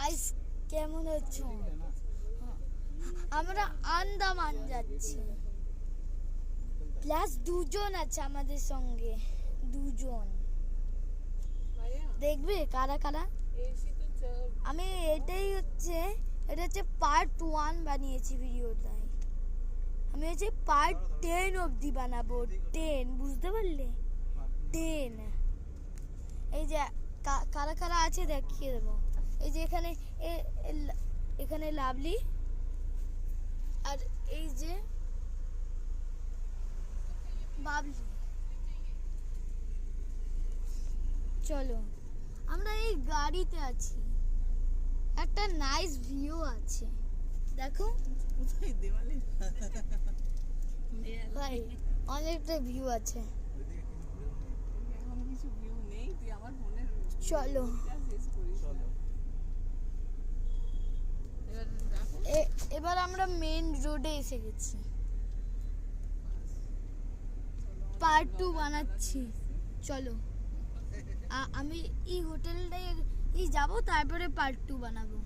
Guys কেমন আছো? আমরা আন্দামান যাচ্ছি, প্লাস দুজন আছে আমাদের সঙ্গে, দুজন। দেখবে কারা কারা? আমি এটা হচ্ছে পার্ট 1 বানিয়েছি ভিডিওটায়। আমি হচ্ছে পার্ট 10 অবধি বানাবো। 10 বুঝতে পারলে? 10। এই যে কারা কারা আছে দেখিয়ে দেবো। এই যে এখানে লাভলি, আর এই যে বাবলি। চলো, আমরা এই গাড়িতে আছি, একটা নাইস ভিউ আছে, দেখো ভাই, অনেকটা ভিউ আছে। চলো এবার আমরা মেন রোডে এসে গেছি, পার্ট 2 বানাচ্ছি। চলো, আমি এই হোটেলটাই যাবো, তারপরে পার্ট 2 বানাবো।